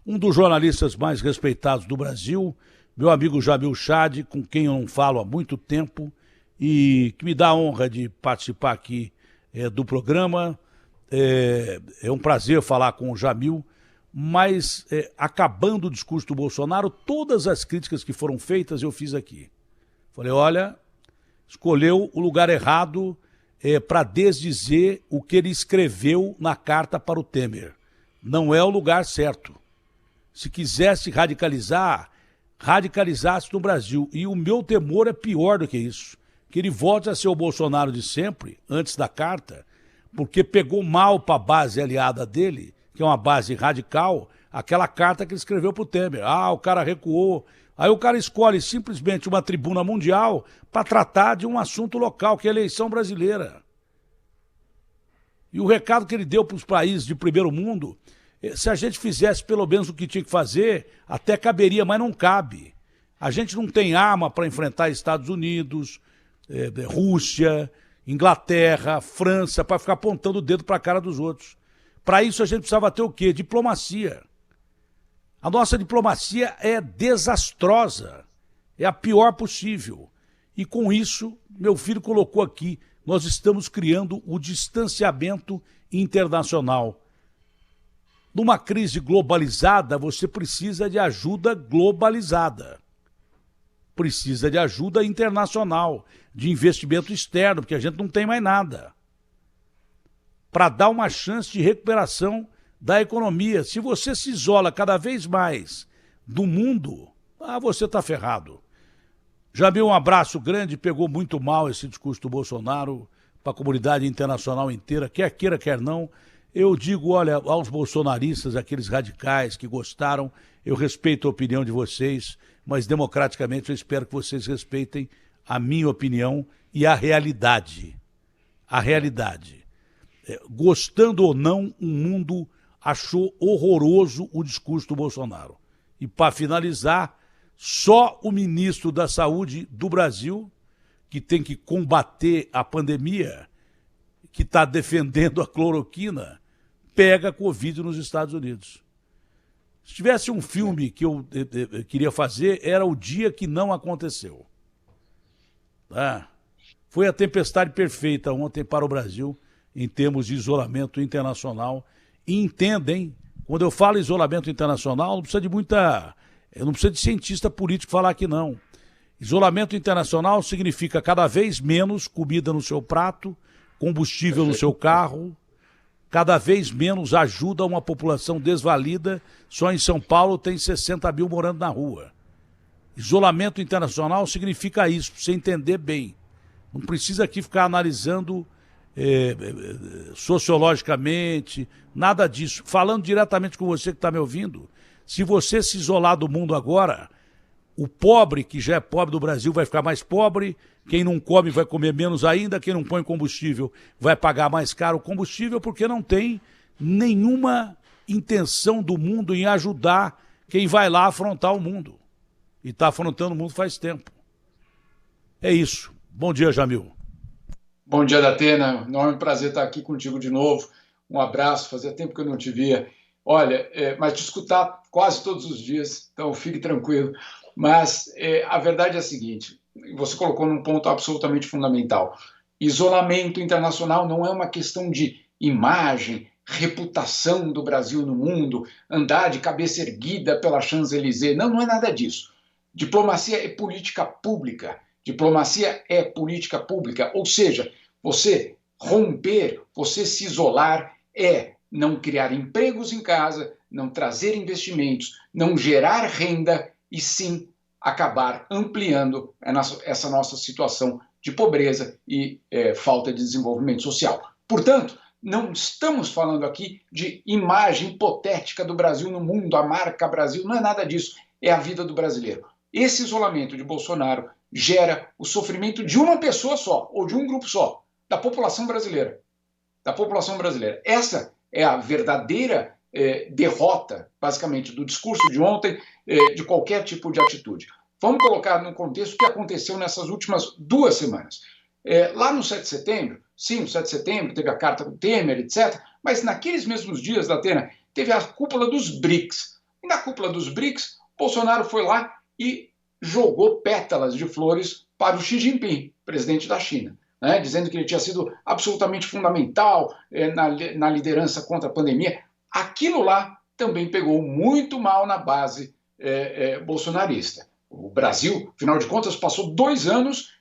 um dos jornalistas mais respeitados do Brasil, meu amigo Jamil Chad, com quem eu não falo há muito tempo e que me dá a honra de participar aqui do programa. É um prazer falar com o Jamil, mas acabando o discurso do Bolsonaro, todas as críticas que foram feitas eu fiz aqui. Falei, olha, escolheu o lugar errado para desdizer o que ele escreveu na carta para o Temer. Não é o lugar certo. Se quisesse radicalizar, radicalizasse no Brasil. E o meu temor é pior do que isso, que ele volte a ser o Bolsonaro de sempre, antes da carta, porque pegou mal para a base aliada dele, que é uma base radical, aquela carta que ele escreveu para o Temer. Ah, o cara recuou. Aí o cara escolhe simplesmente uma tribuna mundial para tratar de um assunto local, que é a eleição brasileira. E o recado que ele deu para os países de primeiro mundo, se a gente fizesse pelo menos o que tinha que fazer, até caberia, mas não cabe. A gente não tem arma para enfrentar Estados Unidos, Rússia, Inglaterra, França, para ficar apontando o dedo para a cara dos outros. Para isso a gente precisava ter o quê? Diplomacia. A nossa diplomacia é desastrosa, é a pior possível. E com isso, meu filho colocou aqui, nós estamos criando o distanciamento internacional. Numa crise globalizada, você precisa de ajuda globalizada. Precisa de ajuda internacional, de investimento externo, porque a gente não tem mais nada. Para dar uma chance de recuperação da economia. Se você se isola cada vez mais do mundo, você está ferrado. Jamil, um abraço grande, pegou muito mal esse discurso do Bolsonaro para a comunidade internacional inteira, quer queira, quer não. Eu digo, olha, aos bolsonaristas, aqueles radicais que gostaram, eu respeito a opinião de vocês, mas democraticamente eu espero que vocês respeitem a minha opinião e a realidade. A realidade. Gostando ou não, o mundo achou horroroso o discurso do Bolsonaro. E para finalizar, só o ministro da Saúde do Brasil, que tem que combater a pandemia, que está defendendo a cloroquina, pega Covid nos Estados Unidos. Se tivesse um filme que eu queria fazer, era O Dia que Não Aconteceu. Foi a tempestade perfeita ontem para o Brasil, em termos de isolamento internacional. E entendem, quando eu falo isolamento internacional, não precisa de cientista político falar aqui não. Isolamento internacional significa cada vez menos comida no seu prato, combustível no seu carro, cada vez menos ajuda a uma população desvalida. Só em São Paulo tem 60 mil morando na rua. Isolamento internacional significa isso, para você entender bem. Não precisa aqui ficar analisando sociologicamente, nada disso. Falando diretamente com você que está me ouvindo, se você se isolar do mundo agora, o pobre, que já é pobre do Brasil, vai ficar mais pobre, quem não come vai comer menos ainda, quem não põe combustível vai pagar mais caro o combustível, porque não tem nenhuma intenção do mundo em ajudar quem vai lá afrontar o mundo. E está afrontando o mundo faz tempo. É isso. Bom dia, Jamil. Bom dia, Datena. Enorme prazer estar aqui contigo de novo. Um abraço, fazia tempo que eu não te via. Olha, mas te escutar quase todos os dias, então fique tranquilo. Mas a verdade é a seguinte, você colocou num ponto absolutamente fundamental. Isolamento internacional não é uma questão de imagem, reputação do Brasil no mundo, andar de cabeça erguida pela Champs-Élysées. Não, não é nada disso. Diplomacia é política pública. Diplomacia é política pública, ou seja, você romper, você se isolar é não criar empregos em casa, não trazer investimentos, não gerar renda e sim acabar ampliando essa nossa situação de pobreza e falta de desenvolvimento social. Portanto, não estamos falando aqui de imagem hipotética do Brasil no mundo, a marca Brasil, não é nada disso, é a vida do brasileiro. Esse isolamento de Bolsonaro gera o sofrimento de uma pessoa só, ou de um grupo só, da população brasileira. Da população brasileira. Essa é a verdadeira derrota, basicamente, do discurso de ontem, de qualquer tipo de atitude. Vamos colocar no contexto o que aconteceu nessas últimas 2 semanas. Lá no 7 de setembro, sim, no 7 de setembro teve a carta do Temer, etc., mas naqueles mesmos dias, Datena, teve a cúpula dos BRICS. E Na cúpula dos BRICS, Bolsonaro foi lá e jogou pétalas de flores para o Xi Jinping, presidente da China, né, dizendo que ele tinha sido absolutamente fundamental na liderança contra a pandemia. Aquilo lá também pegou muito mal na base bolsonarista. O Brasil, afinal de contas, passou 2 anos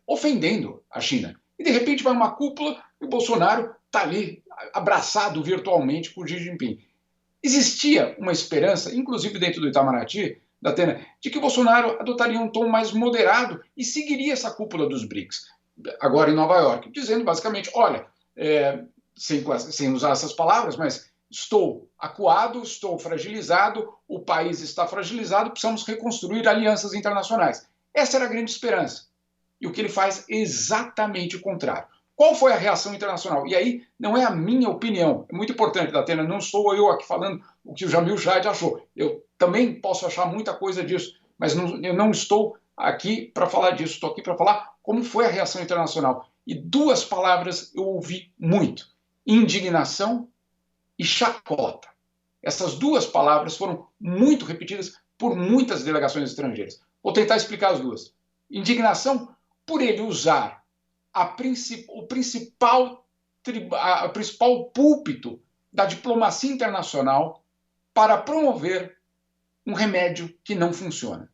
ofendendo a China. E, de repente, vai uma cúpula e o Bolsonaro está ali, abraçado virtualmente por Xi Jinping. Existia uma esperança, inclusive dentro do Itamaraty, da Atena, de que o Bolsonaro adotaria um tom mais moderado e seguiria essa cúpula dos BRICS, agora em Nova York, dizendo basicamente, olha, sem usar essas palavras, mas estou acuado, estou fragilizado, o país está fragilizado, precisamos reconstruir alianças internacionais. Essa era a grande esperança. E o que ele faz é exatamente o contrário. Qual foi a reação internacional? E aí não é a minha opinião, é muito importante, Datena, não sou eu aqui falando o que o Jamil Chad achou. Eu também posso achar muita coisa disso, mas eu não estou aqui para falar disso, estou aqui para falar como foi a reação internacional. E 2 palavras eu ouvi muito: indignação e chacota. Essas 2 palavras foram muito repetidas por muitas delegações estrangeiras. Vou tentar explicar as 2. Indignação por ele usar o principal púlpito da diplomacia internacional para promover um remédio que não funciona.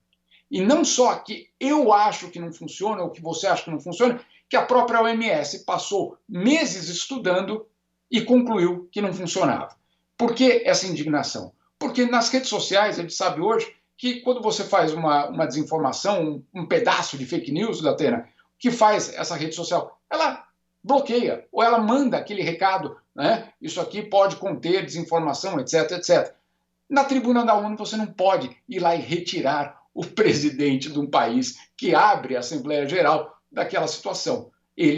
E não só que eu acho que não funciona, ou que você acha que não funciona, que a própria OMS passou meses estudando e concluiu que não funcionava. Por que essa indignação? Porque nas redes sociais, a gente sabe hoje que quando você faz uma desinformação, um pedaço de fake news, Datena, o que faz essa rede social? Ela bloqueia, ou ela manda aquele recado, né? Isso aqui pode conter desinformação, etc, etc. Na tribuna da ONU você não pode ir lá e retirar o presidente de um país que abre a Assembleia Geral daquela situação.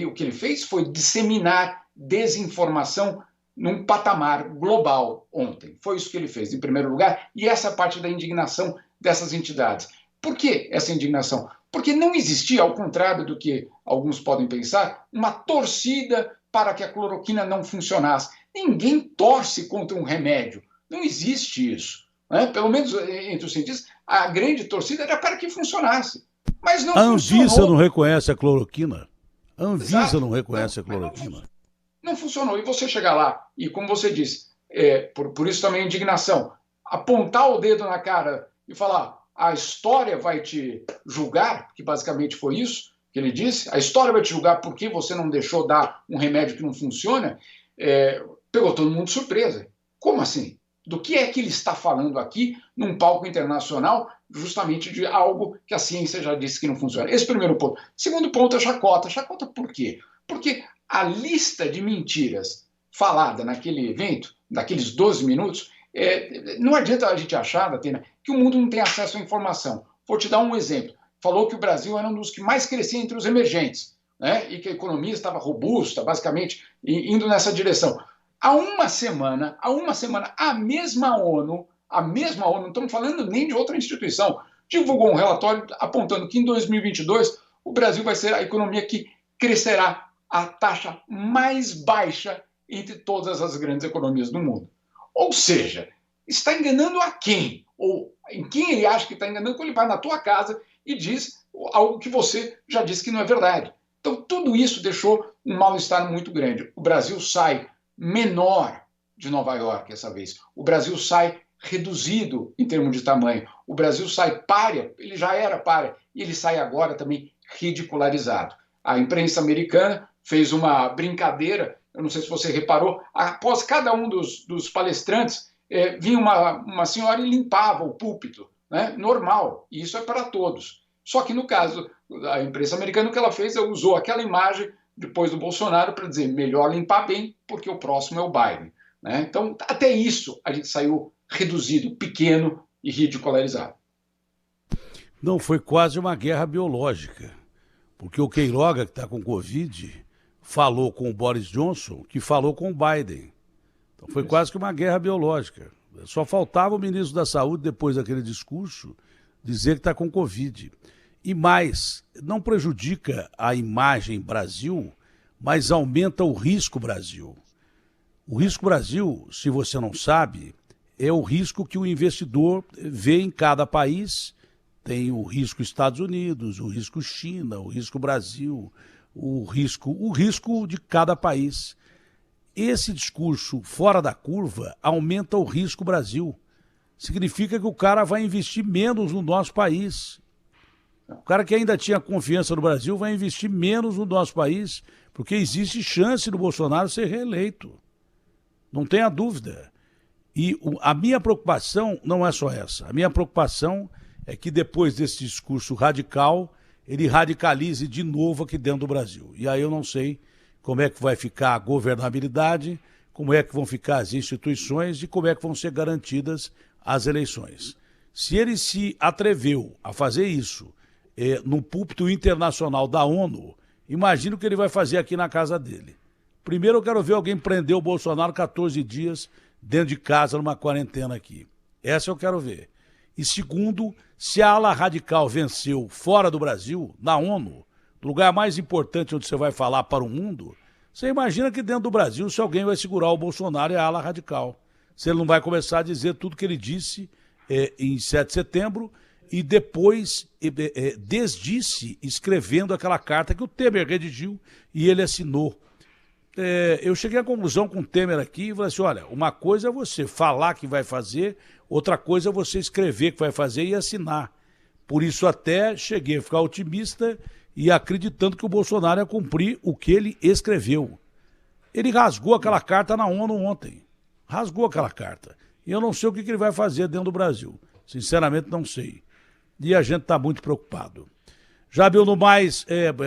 O que ele fez foi disseminar desinformação num patamar global ontem. Foi isso que ele fez, em primeiro lugar, e essa parte da indignação dessas entidades. Por que essa indignação? Porque não existia, ao contrário do que alguns podem pensar, uma torcida para que a cloroquina não funcionasse. Ninguém torce contra um remédio. Não existe isso. Né? Pelo menos entre os cientistas, a grande torcida era para que funcionasse. Mas não funcionou. A Anvisa não reconhece a cloroquina. A Anvisa Exato. não reconhece a cloroquina. Não funcionou. E você chegar lá e, como você disse, por isso também a indignação, apontar o dedo na cara e falar: a história vai te julgar, que basicamente foi isso que ele disse, a história vai te julgar porque você não deixou dar um remédio que não funciona, pegou todo mundo de surpresa. Como assim? Do que é que ele está falando aqui num palco internacional, justamente de algo que a ciência já disse que não funciona? Esse é o primeiro ponto. Segundo ponto é chacota. Chacota por quê? Porque a lista de mentiras falada naquele evento, naqueles 12 minutos, não adianta a gente achar, Datena, que o mundo não tem acesso à informação. Vou te dar um exemplo. Falou que o Brasil era um dos que mais crescia entre os emergentes, né? E que a economia estava robusta, basicamente, indo nessa direção. Há uma semana, a mesma ONU, não estamos falando nem de outra instituição, divulgou um relatório apontando que em 2022 o Brasil vai ser a economia que crescerá a taxa mais baixa entre todas as grandes economias do mundo. Ou seja, está enganando a quem? Ou em quem ele acha que está enganando quando ele vai na tua casa e diz algo que você já disse que não é verdade. Então, tudo isso deixou um mal-estar muito grande. O Brasil sai menor de Nova York essa vez. O Brasil sai reduzido em termos de tamanho. O Brasil sai pária, ele já era pária, e ele sai agora também ridicularizado. A imprensa americana fez uma brincadeira, eu não sei se você reparou, após cada um dos palestrantes, vinha uma senhora e limpava o púlpito, né? Normal, e isso é para todos. Só que no caso da imprensa americana, o que ela fez, ela usou aquela imagem depois do Bolsonaro para dizer melhor limpar bem, porque o próximo é o Biden. Né? Então, até isso a gente saiu reduzido, pequeno e ridicularizado. Não, foi quase uma guerra biológica, porque o Queiroga, que está com Covid, falou com o Boris Johnson, que falou com o Biden. Então foi quase que uma guerra biológica. Só faltava o ministro da Saúde, depois daquele discurso, dizer que está com Covid. E mais, não prejudica a imagem Brasil, mas aumenta o risco Brasil. O risco Brasil, se você não sabe, é o risco que o investidor vê em cada país. Tem o risco Estados Unidos, o risco China, o risco Brasil, o risco de cada país. Esse discurso fora da curva aumenta o risco Brasil. Significa que o cara vai investir menos no nosso país. O cara que ainda tinha confiança no Brasil vai investir menos no nosso país, porque existe chance do Bolsonaro ser reeleito. Não tenha dúvida. E a minha preocupação não é só essa. A minha preocupação é que depois desse discurso radical, ele radicalize de novo aqui dentro do Brasil. E aí eu não sei como é que vai ficar a governabilidade, como é que vão ficar as instituições e como é que vão ser garantidas as eleições. Se ele se atreveu a fazer isso no púlpito internacional da ONU, imagina o que ele vai fazer aqui na casa dele. Primeiro eu quero ver alguém prender o Bolsonaro 14 dias dentro de casa numa quarentena aqui. Essa eu quero ver. E segundo, se a ala radical venceu fora do Brasil, na ONU, no lugar mais importante onde você vai falar para o mundo, você imagina que dentro do Brasil se alguém vai segurar o Bolsonaro e a ala radical. Se ele não vai começar a dizer tudo que ele disse em 7 de setembro e depois desdisse escrevendo aquela carta que o Temer redigiu e ele assinou. Eu cheguei à conclusão com o Temer aqui e falei assim, olha, uma coisa é você falar que vai fazer, outra coisa é você escrever que vai fazer e assinar. Por isso até cheguei a ficar otimista e acreditando que o Bolsonaro ia cumprir o que ele escreveu. Ele rasgou aquela carta na ONU ontem. Rasgou aquela carta. E eu não sei o que ele vai fazer dentro do Brasil. Sinceramente não sei. E a gente está muito preocupado. Jabeu, no mais,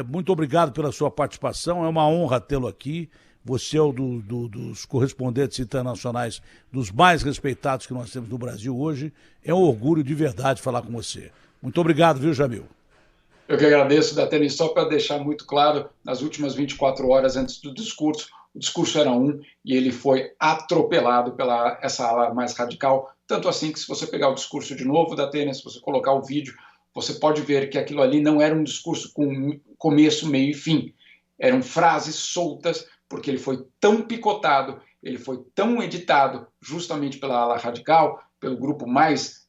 muito obrigado pela sua participação, é uma honra tê-lo aqui. Você é dos correspondentes internacionais dos mais respeitados que nós temos no Brasil hoje. É um orgulho de verdade falar com você. Muito obrigado, viu, Jabeu? Eu que agradeço, Datena, só para deixar muito claro, nas últimas 24 horas antes do discurso, o discurso era um e ele foi atropelado pela essa ala mais radical, tanto assim que se você pegar o discurso de novo, Datena, se você colocar o vídeo, você pode ver que aquilo ali não era um discurso com começo, meio e fim. Eram frases soltas, porque ele foi tão picotado, ele foi tão editado justamente pela ala radical, pelo grupo mais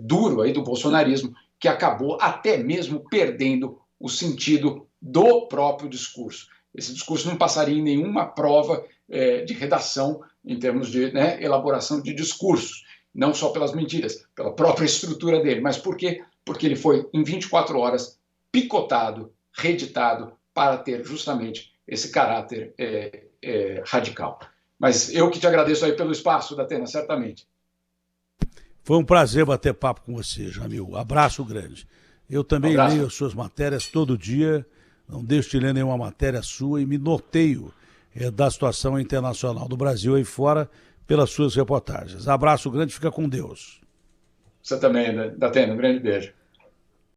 duro aí do bolsonarismo, que acabou até mesmo perdendo o sentido do próprio discurso. Esse discurso não passaria em nenhuma prova de redação em termos de elaboração de discursos, não só pelas mentiras, pela própria estrutura dele. Mas por quê? Porque ele foi, em 24 horas, picotado, reeditado, para ter justamente esse caráter radical. Mas eu que te agradeço aí pelo espaço, Datena, certamente. Foi um prazer bater papo com você, Jamil. Abraço grande. Eu também leio as suas matérias todo dia, não deixo de ler nenhuma matéria sua e me norteio da situação internacional do Brasil aí fora pelas suas reportagens. Abraço grande, fica com Deus. Você também, Datena, um grande beijo.